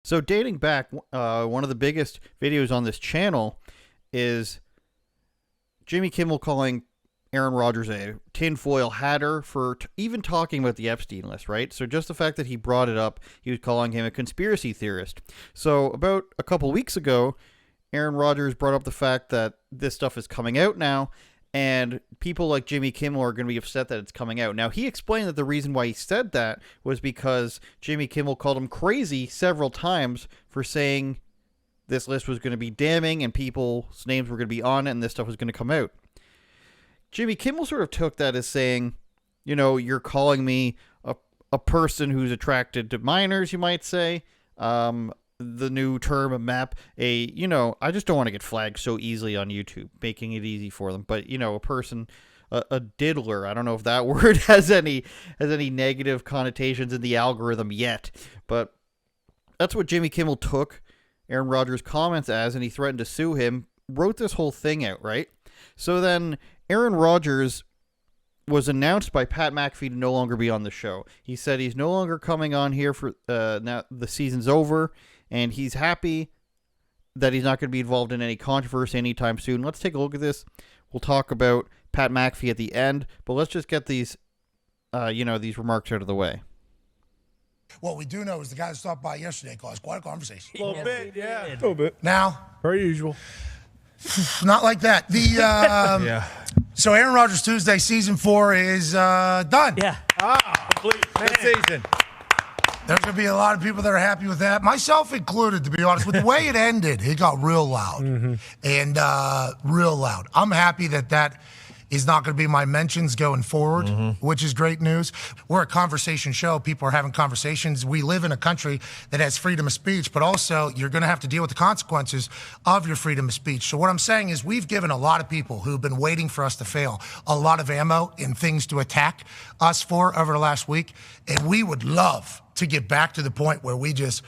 So dating back, one of the biggest videos on this channel is Jimmy Kimmel calling Aaron Rodgers a tinfoil hatter for even talking about the Epstein list, right? So just the fact that he brought it up, he was calling him a conspiracy theorist. So about a couple weeks ago, Aaron Rodgers brought up the fact that this stuff is coming out now, and people like Jimmy Kimmel are going to be upset that it's coming out. Now, he explained that the reason why he said that was because Jimmy Kimmel called him crazy several times for saying this list was going to be damning and people's names were going to be on it and this stuff was going to come out. Jimmy Kimmel sort of took that as saying, you know, you're calling me a person who's attracted to minors, you might say. The new term, a map, I just don't want to get flagged so easily on YouTube, making it easy for them. But, a person, a diddler, I don't know if that word has any negative connotations in the algorithm yet. But that's what Jimmy Kimmel took Aaron Rodgers' comments as, and he threatened to sue him, wrote this whole thing out, right? So then Aaron Rodgers was announced by Pat McAfee to no longer be on the show. He said he's no longer coming on here for now the season's over, and he's happy that he's not going to be involved in any controversy anytime soon. Let's take a look at this. We'll talk about Pat McAfee at the end, but let's just get these remarks out of the way. What we do know is the guy that stopped by yesterday caused quite a conversation. A little bit, yeah. A little bit. Now, Per usual. not like that. Yeah. So Aaron Rodgers Tuesday season 4 is done. Yeah. Complete. Good season. There's going to be a lot of people that are happy with that, myself included, to be honest. With the way it ended, it got real loud. And real loud. I'm happy that is not going to be my mentions going forward, which is great news. We're a conversation show. People are having conversations. We live in a country that has freedom of speech, but also you're going to have to deal with the consequences of your freedom of speech. So what I'm saying is we've given a lot of people who've been waiting for us to fail a lot of ammo and things to attack us for over the last week. And we would love to get back to the point where we just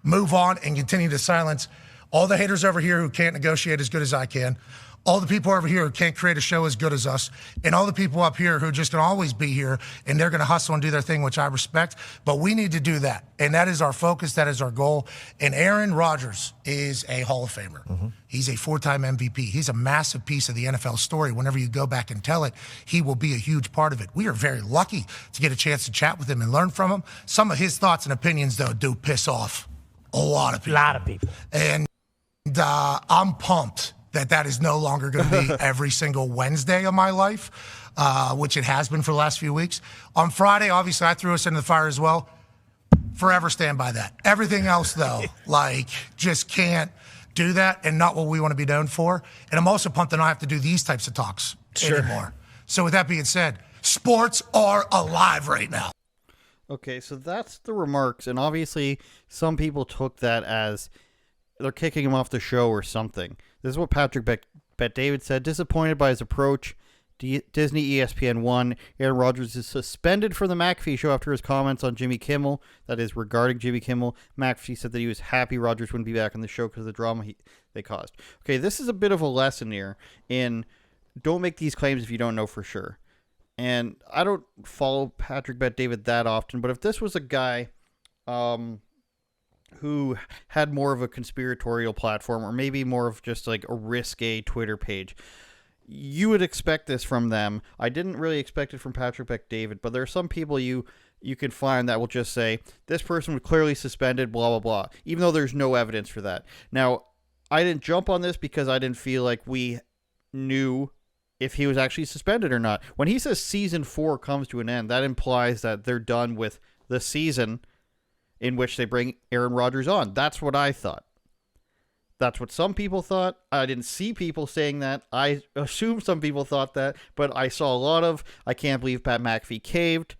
move on and continue to silence all the haters over here who can't negotiate as good as I can, all the people over here who can't create a show as good as us, and all the people up here who are just going to always be here, and they're going to hustle and do their thing, which I respect. But we need to do that, and that is our focus. That is our goal. And Aaron Rodgers is a Hall of Famer. He's a 4-time MVP. He's a massive piece of the NFL story. Whenever you go back and tell it, he will be a huge part of it. We are very lucky to get a chance to chat with him and learn from him. Some of his thoughts and opinions, though, do piss off a lot of people. And I'm pumped that is no longer going to be every single Wednesday of my life, which it has been for the last few weeks. On Friday, obviously, I threw us into the fire as well. Forever stand by that. Everything else, though, just can't do that, and not what we want to be known for. And I'm also pumped that I don't have to do these types of talks anymore. So with that being said, sports are alive right now. Okay, so that's the remarks, and obviously some people took that as they're kicking him off the show or something. This is what Patrick Bet-David said. Disappointed by his approach, Disney ESPN 1. Aaron Rodgers is suspended from the McAfee show after his comments on Jimmy Kimmel. That is regarding Jimmy Kimmel. McAfee said that he was happy Rodgers wouldn't be back on the show because of the drama they caused. Okay, this is a bit of a lesson here in don't make these claims if you don't know for sure. And I don't follow Patrick Bet-David that often, but if this was a guy who had more of a conspiratorial platform or maybe more of just like a risque Twitter page, you would expect this from them. I didn't really expect it from Patrick Bet-David, but there are some people you can find that will just say, this person was clearly suspended, blah, blah, blah, even though there's no evidence for that. Now, I didn't jump on this because I didn't feel like we knew if he was actually suspended or not. When he says season 4 comes to an end, that implies that they're done with the season in which they bring Aaron Rodgers on. That's what I thought. That's what some people thought. I didn't see people saying that. I assume some people thought that, but I saw a lot of, I can't believe Pat McAfee caved.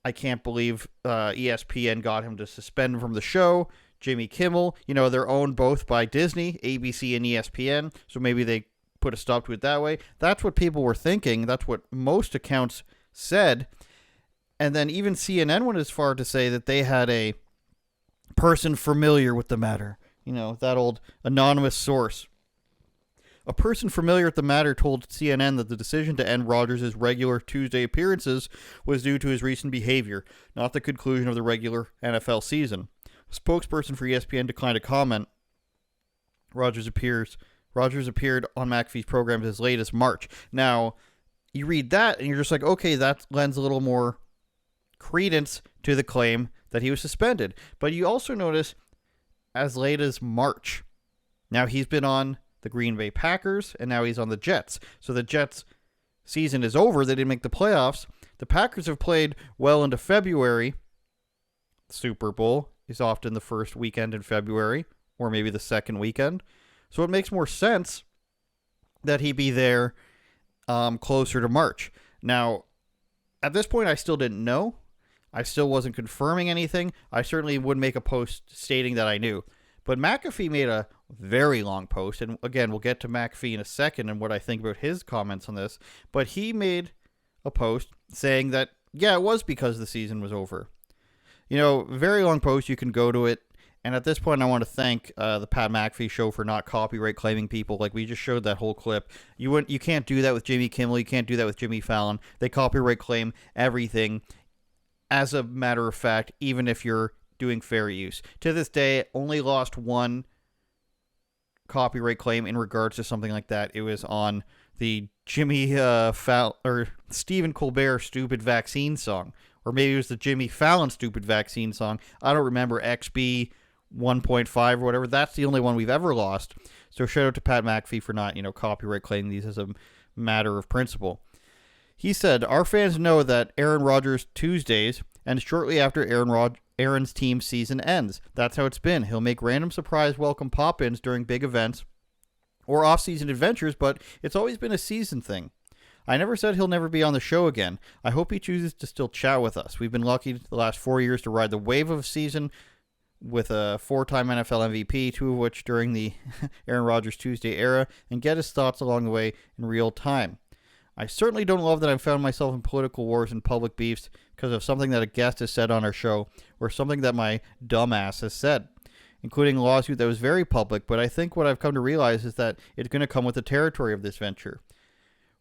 I can't believe ESPN got him to suspend him from the show. Jimmy Kimmel, they're owned both by Disney, ABC, and ESPN, so maybe they put a stop to it that way. That's what people were thinking. That's what most accounts said. And then even CNN went as far to say that they had a person familiar with the matter. That old anonymous source. A person familiar with the matter told CNN that the decision to end Rodgers' regular Tuesday appearances was due to his recent behavior, not the conclusion of the regular NFL season. spokesperson for ESPN declined to comment. Rodgers appeared on McAfee's program as late as March. Now, you read that and you're just like, okay, that lends a little more credence to the claim that he was suspended. But you also notice as late as March. Now, he's been on the Green Bay Packers, and now he's on the Jets. So the Jets' season is over. They didn't make the playoffs. The Packers have played well into February. Super Bowl is often the first weekend in February, or maybe the second weekend. So it makes more sense that he be there closer to March. Now, at this point, I still didn't know. I still wasn't confirming anything. I certainly would make a post stating that I knew. But McAfee made a very long post, and again, we'll get to McAfee in a second and what I think about his comments on this. But he made a post saying that, yeah, it was because the season was over. You know, very long post. You can go to it. And at this point, I want to thank the Pat McAfee show for not copyright claiming people. Like, we just showed that whole clip. You can't do that with Jimmy Kimmel. You can't do that with Jimmy Fallon. They copyright claim everything. As a matter of fact, even if you're doing fair use. To this day, only lost one copyright claim in regards to something like that. It was on the Jimmy Stephen Colbert stupid vaccine song. Or maybe it was the Jimmy Fallon stupid vaccine song. I don't remember, XB 1.5 or whatever. That's the only one we've ever lost. So shout out to Pat McAfee for not, copyright claiming these as a matter of principle. He said, our fans know that Aaron Rodgers Tuesdays, and shortly after Aaron's team season ends. That's how it's been. He'll make random surprise welcome pop-ins during big events or off-season adventures, but it's always been a season thing. I never said he'll never be on the show again. I hope he chooses to still chat with us. We've been lucky the last 4 years to ride the wave of a season with a 4-time NFL MVP, 2 of which during the Aaron Rodgers Tuesday era, and get his thoughts along the way in real time. I certainly don't love that I've found myself in political wars and public beefs because of something that a guest has said on our show or something that my dumbass has said, including a lawsuit that was very public, but I think what I've come to realize is that it's going to come with the territory of this venture.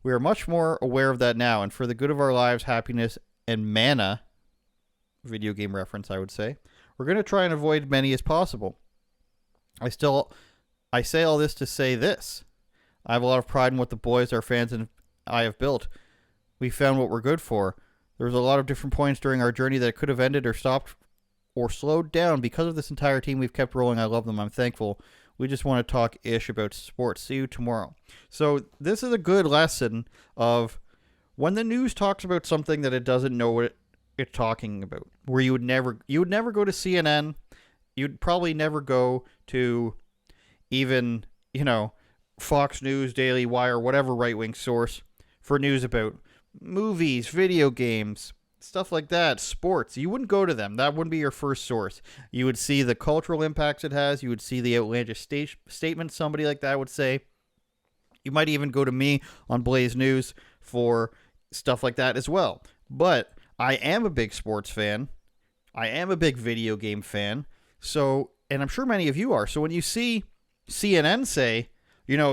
We are much more aware of that now, and for the good of our lives, happiness, and mana, video game reference I would say, we're going to try and avoid many as possible. I say all this to say this. I have a lot of pride in what the boys, our fans, and I have built. We found what we're good for. There was a lot of different points during our journey that could have ended or stopped or slowed down. Because of this entire team, we've kept rolling. I love them. I'm thankful. We just want to talk ish about sports. See you tomorrow. So this is a good lesson of when the news talks about something that it doesn't know what it's talking about, where you would never go to CNN. You'd probably never go to even, Fox News, Daily Wire, whatever right-wing source for news about movies, video games, stuff like that, sports. You wouldn't go to them. That wouldn't be your first source. You would see the cultural impacts it has. You would see the outlandish statements somebody like that would say. You might even go to me on Blaze News for stuff like that as well. But I am a big sports fan. I am a big video game fan. So, and I'm sure many of you are. So when you see CNN say,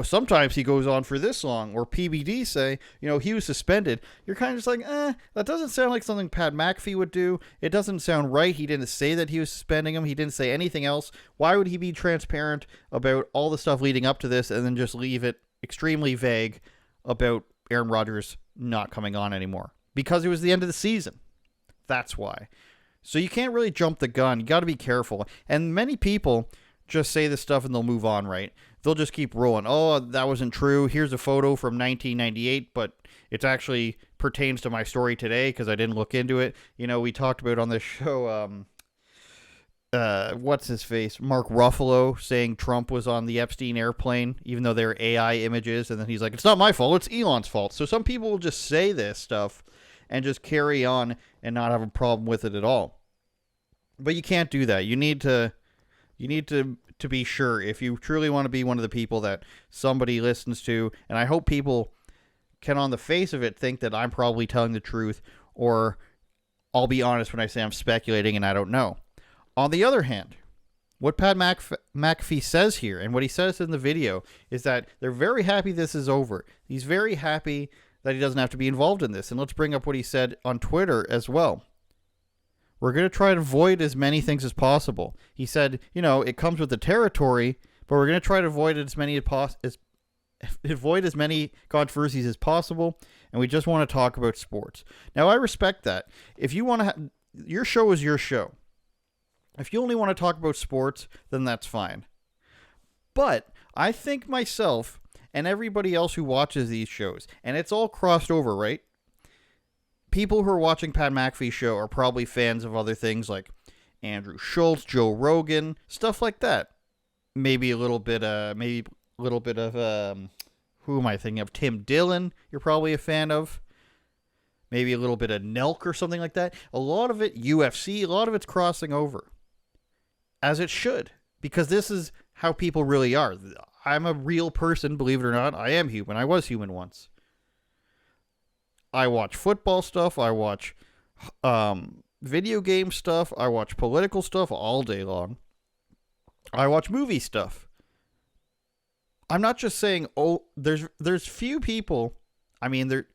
sometimes he goes on for this long, or PBD say, he was suspended, you're kind of just like, that doesn't sound like something Pat McAfee would do. It doesn't sound right. He didn't say that he was suspending him. He didn't say anything else. Why would he be transparent about all the stuff leading up to this and then just leave it extremely vague about Aaron Rodgers not coming on anymore? Because it was the end of the season. That's why. So you can't really jump the gun. You got to be careful. And many people just say this stuff and they'll move on, right? They'll just keep rolling. Oh, that wasn't true. Here's a photo from 1998, but it actually pertains to my story today because I didn't look into it. We talked about on this show, what's his face? Mark Ruffalo saying Trump was on the Epstein airplane, even though they're AI images. And then he's like, it's not my fault. It's Elon's fault. So some people will just say this stuff and just carry on and not have a problem with it at all. But you can't do that. You need to be sure if you truly want to be one of the people that somebody listens to. And I hope people can, on the face of it, think that I'm probably telling the truth, or I'll be honest when I say I'm speculating and I don't know. On the other hand, what Pat McAfee says here and what he says in the video is that they're very happy this is over. He's very happy that he doesn't have to be involved in this. And let's bring up what he said on Twitter as well. We're going to try to avoid as many things as possible. He said, it comes with the territory, but we're going to try to avoid avoid as many controversies as possible, and we just want to talk about sports. Now, I respect that. If you want to, your show is your show. If you only want to talk about sports, then that's fine. But I think myself and everybody else who watches these shows, and it's all crossed over, right? People who are watching Pat McAfee's show are probably fans of other things like Andrew Schultz, Joe Rogan, stuff like that. Maybe a little bit of who am I thinking of? Tim Dillon, you're probably a fan of. Maybe a little bit of Nelk or something like that. A lot of it UFC, a lot of it's crossing over. As it should, because this is how people really are. I'm a real person, believe it or not. I am human. I was human once. I watch football stuff. I watch video game stuff. I watch political stuff all day long. I watch movie stuff. I'm not just saying, there's few people. I mean, there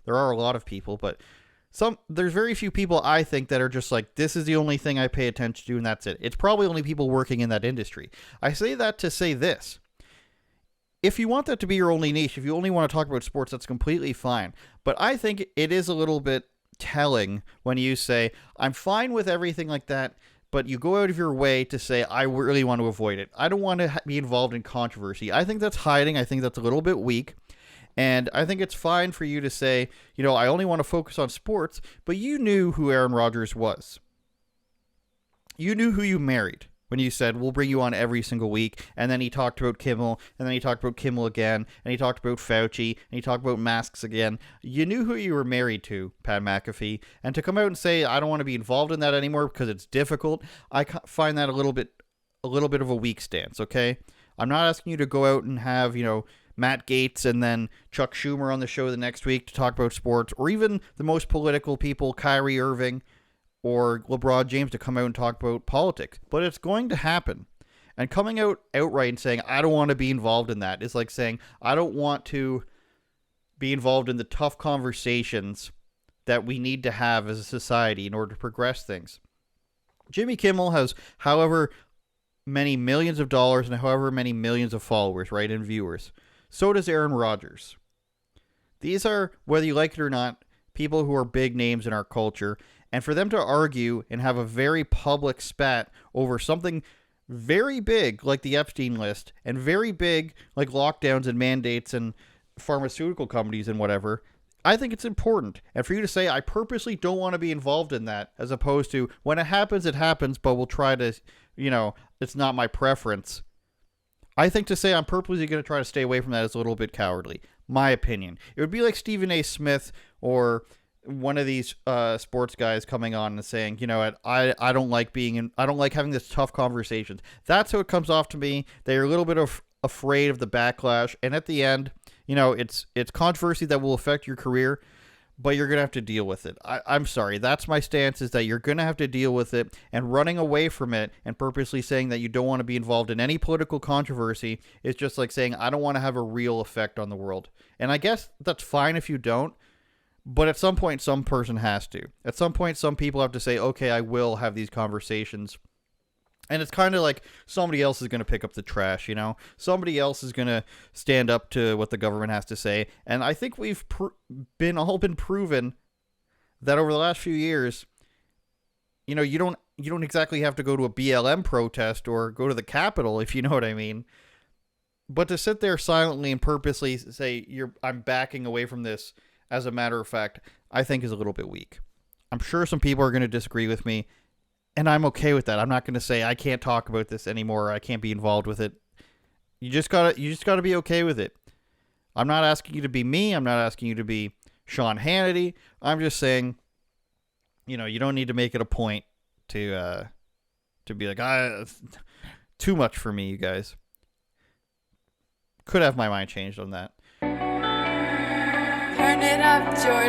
are a lot of people, but there's very few people I think that are just like, this is the only thing I pay attention to and that's it. It's probably only people working in that industry. I say that to say this. If you want that to be your only niche, if you only want to talk about sports, that's completely fine. But I think it is a little bit telling when you say, I'm fine with everything like that, but you go out of your way to say, I really want to avoid it. I don't want to be involved in controversy. I think that's hiding. I think that's a little bit weak. And I think it's fine for you to say, I only want to focus on sports, but you knew who Aaron Rodgers was. You knew who you married when you said, we'll bring you on every single week. And then he talked about Kimmel, and then he talked about Kimmel again, and he talked about Fauci, and he talked about masks again. You knew who you were married to, Pat McAfee. And to come out and say, I don't want to be involved in that anymore because it's difficult, I find that a little bit of a weak stance, okay? I'm not asking you to go out and have, Matt Gaetz and then Chuck Schumer on the show the next week to talk about sports, or even the most political people, Kyrie Irving or LeBron James, to come out and talk about politics. But it's going to happen. And coming out outright and saying, I don't want to be involved in that, is like saying, I don't want to be involved in the tough conversations that we need to have as a society in order to progress things. Jimmy Kimmel has however many millions of dollars and however many millions of followers, right, and viewers. So does Aaron Rodgers. These are, whether you like it or not, people who are big names in our culture. And for them to argue and have a very public spat over something very big like the Epstein list and very big like lockdowns and mandates and pharmaceutical companies and whatever, I think it's important. And for you to say, I purposely don't want to be involved in that, as opposed to when it happens, but we'll try to, it's not my preference. I think to say I'm purposely going to try to stay away from that is a little bit cowardly. My opinion. It would be like Stephen A. Smith or one of these sports guys coming on and saying, I don't like I don't like having this tough conversations. That's how it comes off to me. They're a little bit afraid of the backlash, and at the end, it's controversy that will affect your career, but you're gonna have to deal with it. I'm sorry. That's my stance, is that you're gonna have to deal with it, and running away from it and purposely saying that you don't want to be involved in any political controversy is just like saying, I don't want to have a real effect on the world. And I guess that's fine if you don't. But at some point, some person has to. At some point, some people have to say, okay, I will have these conversations. And it's kind of like somebody else is going to pick up the trash, Somebody else is going to stand up to what the government has to say. And I think we've been proven that over the last few years, you don't exactly have to go to a BLM protest or go to the Capitol, if you know what I mean. But to sit there silently and purposely say, I'm backing away from this, as a matter of fact, I think is a little bit weak. I'm sure some people are going to disagree with me, and I'm okay with that. I'm not going to say I can't talk about this anymore, or I can't be involved with it. You just gotta be okay with it. I'm not asking you to be me. I'm not asking you to be Sean Hannity. I'm just saying, you don't need to make it a point to be like, too much for me, you guys. Could have my mind changed on that. Turn it up, George.